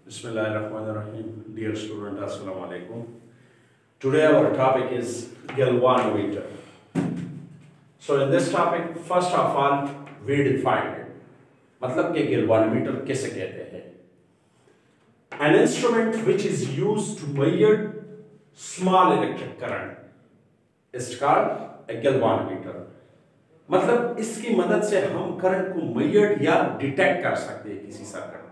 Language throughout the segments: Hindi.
Bismillahirrahmanirrahim. Dear student, Assalamu alaikum. Today our topic is galvanometer. So in this topic, first of all, we define it. मतलब कि galvanometer किसे कहते हैं? An instrument which is used to measure small electric current is called a galvanometer. मतलब इसकी मदद से हम करंट को मेजर या डिटेक्ट कर सकते हैं किसी सर्किट में।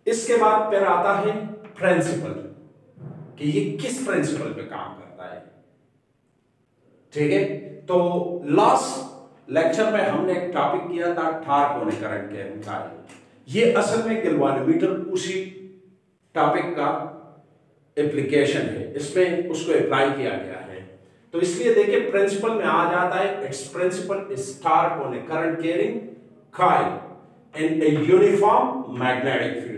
इसके बाद फिर आता है प्रिंसिपल कि ये किस प्रिंसिपल पे काम करता है। ठीक है, तो लास्ट लेक्चर में हमने एक टॉपिक किया था टार्क होने करंट के मुताबिक। ये असल में गैल्वानोमीटर उसी टॉपिक का एप्लीकेशन है, इसमें उसको अप्लाई किया गया है। तो इसलिए देखिए प्रिंसिपल में आ जाता है its principle is torque on a current carrying coil in a uniform magnetic field.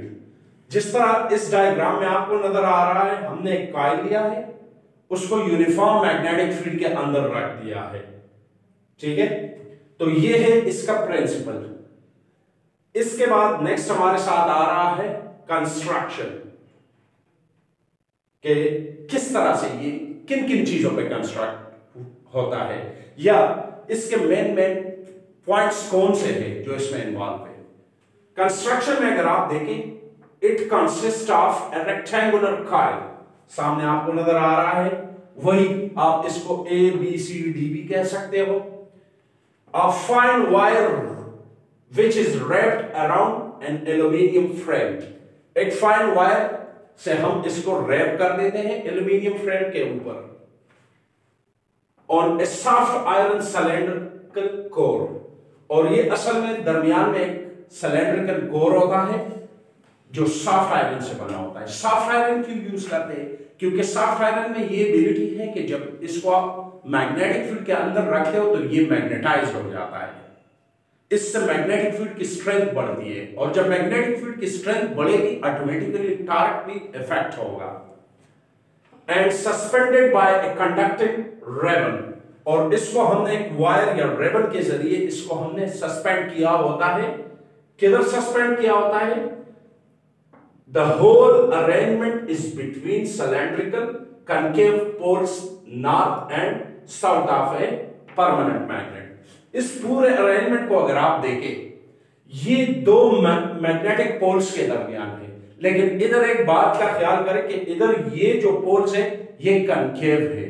जिस तरह इस डायग्राम में आपको नजर आ रहा है, हमने एक कॉइल लिया है, उसको यूनिफॉर्म मैग्नेटिक फील्ड के अंदर रख दिया है। ठीक है, तो ये है इसका प्रिंसिपल। इसके बाद नेक्स्ट हमारे साथ आ रहा है कंस्ट्रक्शन के किस तरह से ये किन किन चीजों पे कंस्ट्रक्ट होता है या इसके मेन पॉइंट्स कौन से हैं जो इसमें इन्वॉल्व है। कंस्ट्रक्शन में अगर आप देखें, it consist of A rectangular coil, सामने आपको नजर आ रहा है, वही आप इसको ए बी सी डी भी कह सकते हो। A fine wire which is wrapped around an aluminium frame. एक फाइन वायर से हम इसको रैप कर देते हैं एल्यूमिनियम फ्रेम के ऊपर on A soft iron cylindrical core. और ये असल में दरमियान में एक सिलेंड्रिकल कोर होता है जो सॉफ्ट आयरन से बना होता है। सॉफ्ट आयरन क्यों यूज करते हैं? क्योंकि सॉफ्ट आयरन में ये एबिलिटी है कि जब इसको आप मैग्नेटिक फील्ड के अंदर रखते हो तो ये मैग्नेटाइज हो जाता है, इससे मैग्नेटिक फील्ड की स्ट्रेंथ बढ़ती है, और जब मैग्नेटिक फील्ड की स्ट्रेंथ बढ़ेगी ऑटोमेटिकली टॉर्क भी इफेक्ट होगा। And suspended bye a conducting ribbon, और इसको हमने एक वायर या रिबन के जरिए इसको हमने सस्पेंड किया होता है। किधर सस्पेंड किया होता है? The whole arrangement is between cylindrical concave poles north and south of a permanent magnet। इस पूरे अरेंजमेंट को अगर आप देखें, ये दो मैग्नेटिक पोल्स के दरमियान है, लेकिन इधर एक बात का ख्याल करें कि इधर ये जो पोल्स है ये कनकेव है।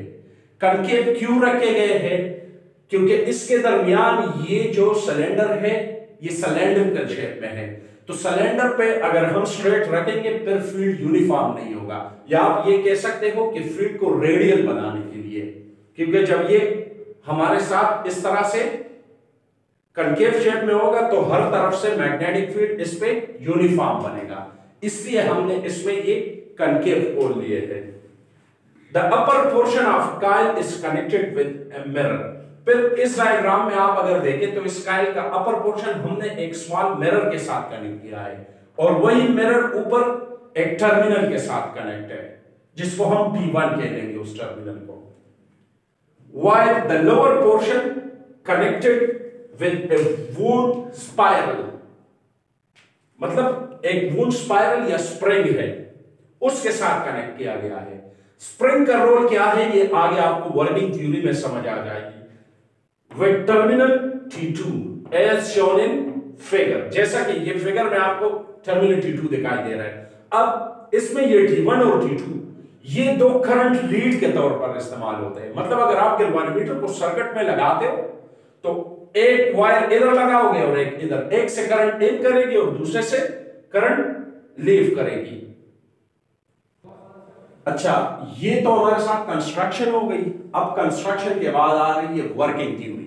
कनकेव क्यों रखे गए हैं? क्योंकि इसके दरमियान ये जो सिलेंडर है ये सिलेंड्रिकल शेप में है, तो सिलेंडर पे अगर हम स्ट्रेट रखेंगे फिर फील्ड यूनिफॉर्म नहीं होगा, या आप ये कह सकते हो कि फील्ड को रेडियल बनाने के लिए, क्योंकि जब ये हमारे साथ इस तरह से कनकेव शेप में होगा तो हर तरफ से मैग्नेटिक फील्ड इस पे यूनिफॉर्म बनेगा, इसलिए हमने इसमें ये कनकेव पोल लिए हैं। The upper portion of coil is connected with a mirror. फिर इस डायग्राम में आप अगर देखें तो इस कॉइल का अपर पोर्शन हमने एक स्मॉल मिरर के साथ कनेक्ट किया है, और वही मिरर ऊपर एक टर्मिनल के साथ कनेक्ट है जिसको हम P1 कह देंगे उस टर्मिनल को। While the lower portion connected with a wound spiral, मतलब एक वुंड स्पाइरल या स्प्रिंग है उसके साथ कनेक्ट किया गया है। स्प्रिंग का रोल क्या है ये आगे आपको वर्किंग थ्योरी में समझ आ जाएगी। With terminal T2 as shown in figure, जैसा कि ये फिगर में आपको टर्मिनल T2 दिखाई दे रहा है। अब इसमें ये T1 और T2 ये दो करंट लीड के तौर पर इस्तेमाल होते हैं। मतलब अगर आप गैल्वानोमीटर को सर्किट में लगाते हो तो एक वायर इधर लगाओगे और एक इधर, एक से करंट इन करेगी और दूसरे से करंट लीव करेगी। अच्छा, ये तो हमारे साथ कंस्ट्रक्शन हो गई। अब कंस्ट्रक्शन के बाद आ रही है वर्किंग थ्योरी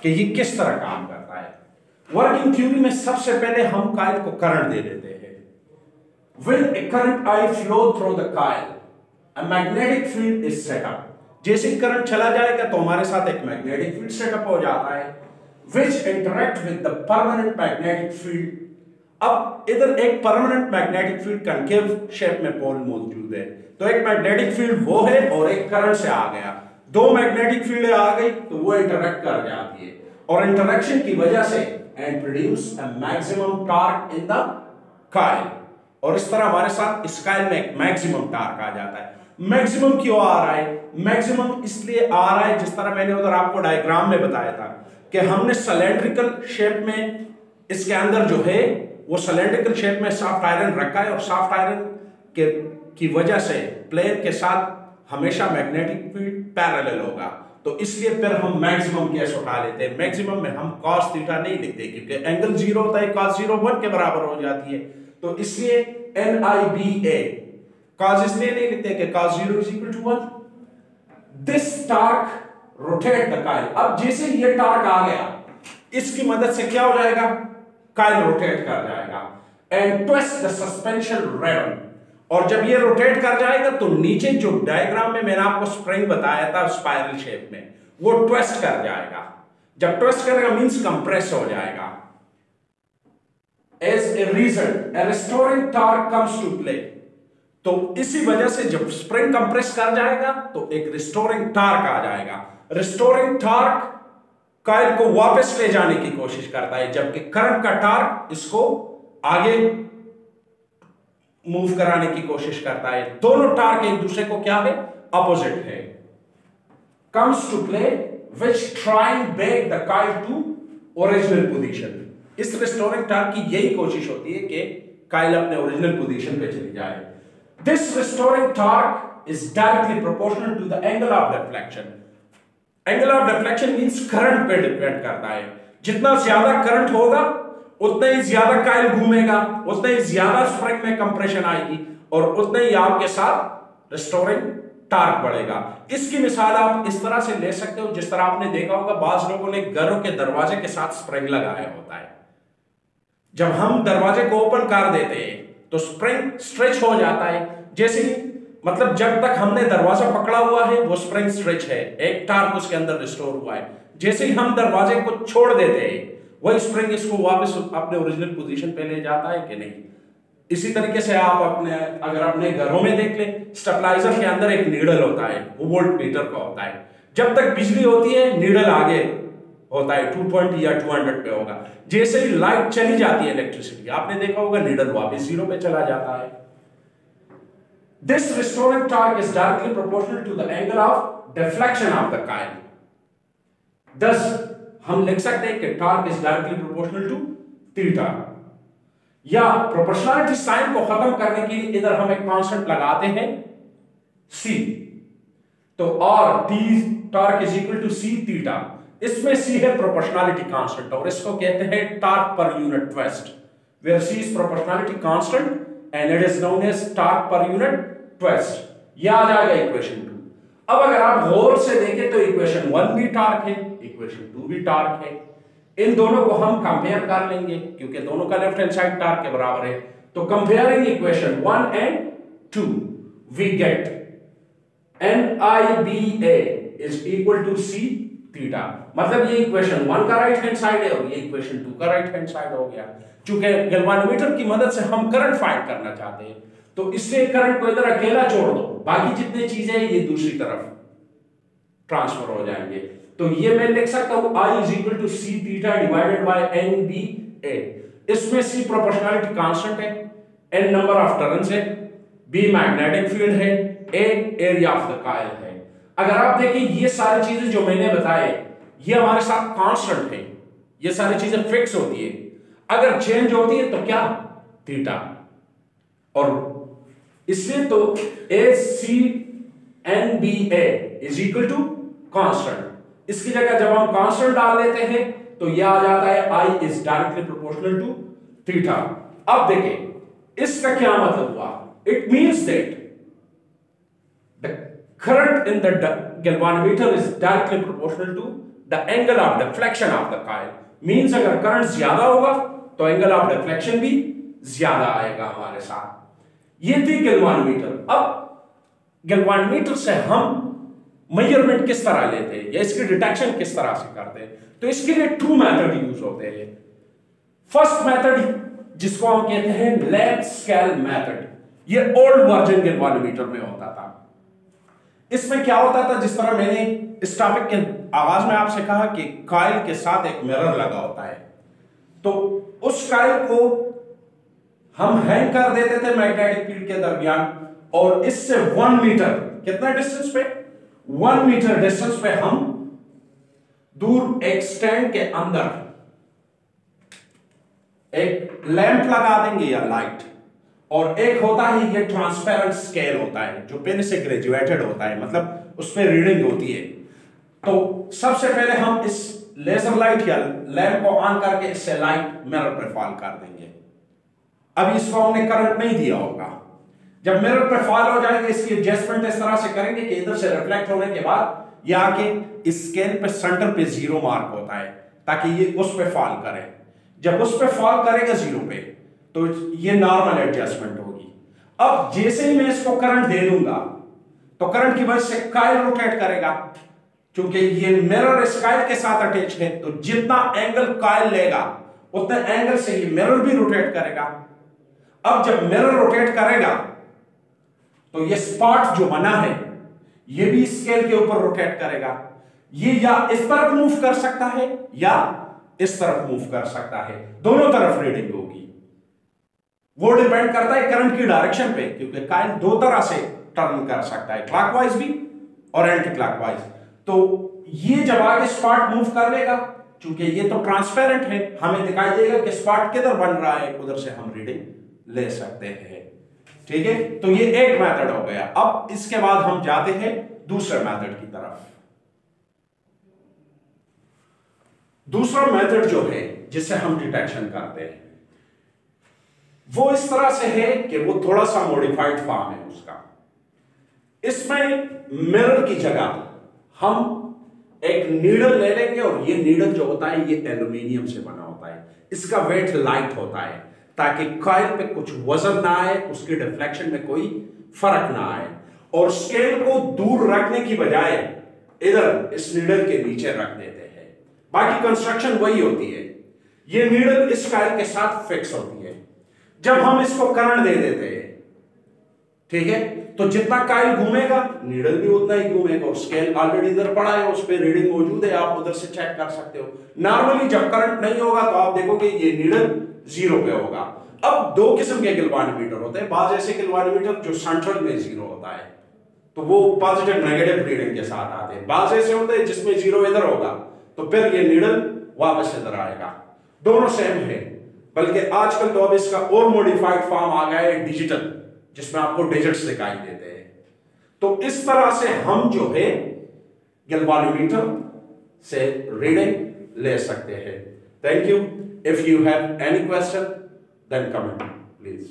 कि ये किस तरह काम करता है। वर्किंग थ्योरी में सबसे पहले हम कॉइल को करंट दे देते हैं। When a current I flow through the coil, a magnetic field is set up। जैसे ही करंट चला जाएगा तो हमारे साथ एक मैग्नेटिक फील्ड सेटअप हो जाता है which interact with the permanent magnetic field। अब इधर एक permanent magnetic field concave shape में पोल मौजूद है, तो एक मैग्नेटिक फील्ड वो है और एक करंट से आ गया, दो मैग्नेटिक फील्ड आ गई तो वो इंटरेक्ट कर जाती है, और इंटरेक्शन की वजह से and produce a maximum torque in the coil. और इस तरह हमारे साथ इस कॉइल में मैक्सिमम टार्क आ जाता है। मैक्सिमम क्यों आ रहा है? मैक्सिमम इसलिए आ रहा है, जिस तरह मैंने उधर आपको डायग्राम में बताया था कि हमने सिलेंड्रिकल शेप में इसके अंदर जो है वो सिलेंड्रिकल शेप में सॉफ्ट आयरन रखा है, और सॉफ्ट आयरन के की वजह से प्लेन के साथ हमेशा मैग्नेटिक फील्ड पैरेलल होगा, तो इसलिए फिर हम मैक्सिमम केस उठा लेते हैं। मैक्सिमम में हम cos थीटा नहीं लिखते क्योंकि एंगल 0 होता है, cos 0 1 के बराबर हो जाती है, तो इसलिए NIBA cos इसलिए नहीं लिखते कि cos 0 is equal to 1। This torque rotate the coil. अब जैसे ये टार्क आ गया, इसकी मदद से क्या हो जाएगा? कॉइल रोटेट कर जाएगा and twist the suspension ribbon. और जब ये रोटेट कर जाएगा तो नीचे जो डायग्राम में मैंने आपको स्प्रिंग बताया था स्पाइरल शेप में, वो ट्विस्ट कर जाएगा। जब ट्विस्ट करेगा मींस कंप्रेस हो जाएगा। As a result a restoring torque comes to play. तो इसी वजह से जब स्प्रिंग कंप्रेस कर जाएगा तो एक रिस्टोरिंग टॉर्क आ जाएगा। रिस्टोरिंग टॉर्क कॉइल को वापस ले जाने की कोशिश करता है, जबकि करंट का टॉर्क इसको आगे मूव कराने की कोशिश करता है। दोनों टॉर्क एक दूसरे को क्या है? अपोजिट है। Comes to play which trying back the coil to original position. इस रिस्टोरिंग टॉर्क की यही कोशिश होती है कि कॉइल अपने ओरिजिनल पोजीशन पे चली जाए। This restoring torque is directly proportional to the angle of deflection. Angle of deflection means current पे डिपेंड करता है। जितना ज्यादा करंट होगा उतना ही ज्यादा कॉइल घूमेगा, उतना ही ज्यादा स्प्रिंग में कंप्रेशन आएगी, और उतना ही आपके साथ रिस्टोरिंग टॉर्क बढ़ेगा। इसकी मिसाल आप इस तरह से ले सकते हो, जिस तरह आपने देखा होगा बाज लोगों ने घरों के दरवाजे के साथ स्प्रिंग लगाया होता है। जब हम दरवाजे को ओपन कर देते हैं तो स्प्रिंग स्ट्रेच हो जाता है। जैसे मतलब जब तक हमने दरवाजा पकड़ा हुआ है वो स्प्रिंग स्ट्रेच है, एक टार्क उसके अंदर रिस्टोर हुआ है। जैसे ही हम दरवाजे को छोड़ देते हैं वही स्प्रिंग इसको वापस अपने ओरिजिनल पोजीशन पे ले जाता है कि नहीं। इसी तरीके से आप अगर अपने घरों में देख लें, स्टेबलाइजर के अंदर एक नीडल होता है, वो वोल्ट मीटर का होता है। जब तक बिजली होती है नीडल आगे होता है 220 या 200 पे होगा। जैसे ही लाइट चली जाती है इलेक्ट्रिसिटी, आपने देखा होगा नीडल वापस 0 पे चला जाता है। This restoring torque is directly proportional to the angle of deflection of the coil. Thus, हम लिख सकते हैं कि torque is directly proportional to theta। या प्रोपोर्शनलिटी साइन को खत्म करने के लिए इधर हम एक कांस्टेंट लगाते हैं C, तो और T torque is equal to C theta। इसमें C है प्रोपोर्शनलिटी कांस्टेंट और इसको कहते हैं torque per unit twist, where C is proportionality constant and it is known as torque per unit twist। यह आ जाएगा इक्वेशन 2। अब अगर आप गौर से देखें तो इक्वेशन 1 भी टॉर्क है, इक्वेशन 2 भी टॉर्क है। इन दोनों को हम कंपेयर कर लेंगे क्योंकि दोनों का लेफ्ट हैंड साइड टॉर्क के बराबर है। तो comparing equation 1 and 2 we get NIBA is equal to C theta. मतलब ये इक्वेशन 1 का राइट हैंड साइड है और ये इक्वेशन 2 का राइट हैंड साइड हो गया। चूंकि गैल्वानोमीटर की मदद से हम करंट फाइंड करना चाहते हैं तो इससे करंट को इधर अकेला छोड़ दो, बाकी जितने चीजें ये दूसरी तरफ ट्रांसफर हो जाएंगे। तो ये मैं लिख सकता हूं I is equal to C theta divided by NBA। इसमें C प्रोपोर्शनलिटी कांस्टेंट है, N नंबर ऑफ टर्न्स है, B मैग्नेटिक फील्ड है, A area of the coil है। अगर आप देखें ये सारी चीजें जो मैंने बताए ये हमारे साथ कांस्टेंट है, ये सारी चीजें फिक्स होती है। अगर चेंज होती है तो क्या? थीटा। और इसलिए तो ACNBA is equal to constant. इसकी जगह जब हम कांस्टेंट डाल देते हैं तो यह आ जाता है I is directly proportional to theta. अब देखें इसका क्या मतलब हुआ? It means that the current in the galvanometer is directly proportional to the angle of deflection of the coil। Means अगर करंट ज्यादा होगा तो एंगल ऑफ डिफ्लेक्शन भी ज्यादा आएगा हमारे साथ। ये थी गैल्वानोमीटर। अब गैल्वानोमीटर से हम मेजरमेंट किस तरह लेते हैं या इसकी डिटेक्शन किस तरह से करते हैं, तो इसके लिए 2 मेथड यूज होते हैं। फर्स्ट मेथड जिसको हम कहते हैं लैब स्केल मेथड, ये ओल्ड वर्जन गैल्वानोमीटर में होता था। इसमें क्या होता था, जिस तरह मैंने इस टॉपिक के आगाज में आपसे कहा कि कॉइल के साथ एक मिरर लगा होता है, तो उस कॉइल को हम हैंग कर देते थे मैग्नेटिक फील्ड के दरमियान, और इससे 1 मीटर, कितना डिस्टेंस पे, 1 मीटर डिस्टेंस पे हम दूर एक स्टैंड के अंदर एक लैंप लगा देंगे या लाइट, और एक होता है ये ट्रांसपेरेंट स्केल होता है जो पिन से ग्रेजुएटेड होता है, मतलब उस पर रीडिंग होती है। तो सबसे पहले हम इस लेजर लाइट या लैंप को ऑन करके इससे लाइट मिरर पर फॉल कर देंगे। अब इसको हमने करंट नहीं दिया होगा, जब मिरर पे फॉल हो जाएगा इसकी एडजस्टमेंट इस तरह से करेंगे कि इधर से रिफ्लेक्ट होने के बाद ये आके इस स्केल पे सेंटर पे 0 मार्क होता है, ताकि ये उस पे फॉल करे। जब उस पे फॉल करेगा 0 पे तो ये नॉर्मल एडजस्टमेंट होगी। अब जैसे ही मैं इसको करंट दे दूंगा तो करंट की वजह से कॉइल रोटेट करेगा, क्योंकि ये मिरर इस कॉइल के साथ अटैच है, तो जितना एंगल कॉइल लेगा उतने एंगल से ये मिरर भी रोटेट करेगा। अब जब मिरर रोटेट करेगा तो ये स्पॉट जो बना है ये भी स्केल के ऊपर रोटेट करेगा। ये या इस तरफ मूव कर सकता है या इस तरफ मूव कर सकता है, दोनों तरफ रीडिंग होगी। वो डिपेंड करता है करंट की डायरेक्शन पे, क्योंकि कॉइल 2 तरह से टर्न कर सकता है, क्लॉकवाइज भी और एंटी क्लॉकवाइज। तो ये जब आगे स्पॉट मूव कर लेगा, क्योंकि ये तो ट्रांसपेरेंट है, हमें दिखाई देगा कि स्पॉट किधर बन रहा है, उधर से हम रीडिंग ले सकते हैं। ठीक है, तो ये एक मेथड हो गया। अब इसके बाद हम जाते हैं दूसरे मेथड की तरफ। दूसरा मेथड जो है जिससे हम डिटेक्शन करते हैं वो इस तरह से है कि वो थोड़ा सा मॉडिफाइड फॉर्म है उसका। इसमें मिरर की जगह हम एक नीडल ले लेंगे, और ये नीडल जो होता है ये एल्यूमिनियम से बना होता है, इसका वेट लाइट होता है ताकि कॉइल पे कुछ वजन ना आए, उसके डिफ्लेक्शन में कोई फर्क ना आए। और स्केल को दूर रखने की बजाय इधर इस नीडल के नीचे रख देते हैं, बाकी कंस्ट्रक्शन वही होती है। ये नीडल इस कॉइल के साथ फिक्स होती है। जब हम इसको करंट दे देते हैं, ठीक है, तो जितना कॉइल घूमेगा नीडल भी उतना ही घूमेगा, और स्केल ऑलरेडी इधर पड़ा है, उस पर रीडिंग मौजूद है, आप उधर से चेक कर सकते हो। नॉर्मली जब करंट नहीं होगा तो आप देखोगे ये नीडल 0 पे होगा। अब 2 किस्म के गैल्वानोमीटर होते हैं, बाज ऐसे गैल्वानोमीटर जो सेंट्रल में 0 होता है, तो वो पॉजिटिव नेगेटिव रीडिंग के साथ आते हैं। बाज ऐसे होते हैं जिसमें 0 इधर होगा, तो फिर ये नीडल वापस इधर आएगा। दोनों सेम है, बल्कि आजकल तो अब इसका और मॉडिफाइड फॉर्म आ गया है डिजिटल, जिसमें आपको डिजिट्स दिखाई देते हैं। तो इस तरह से हम जो है गैल्वानोमीटर से रीडिंग ले सकते हैं। Thank you. If you have any question then comment please.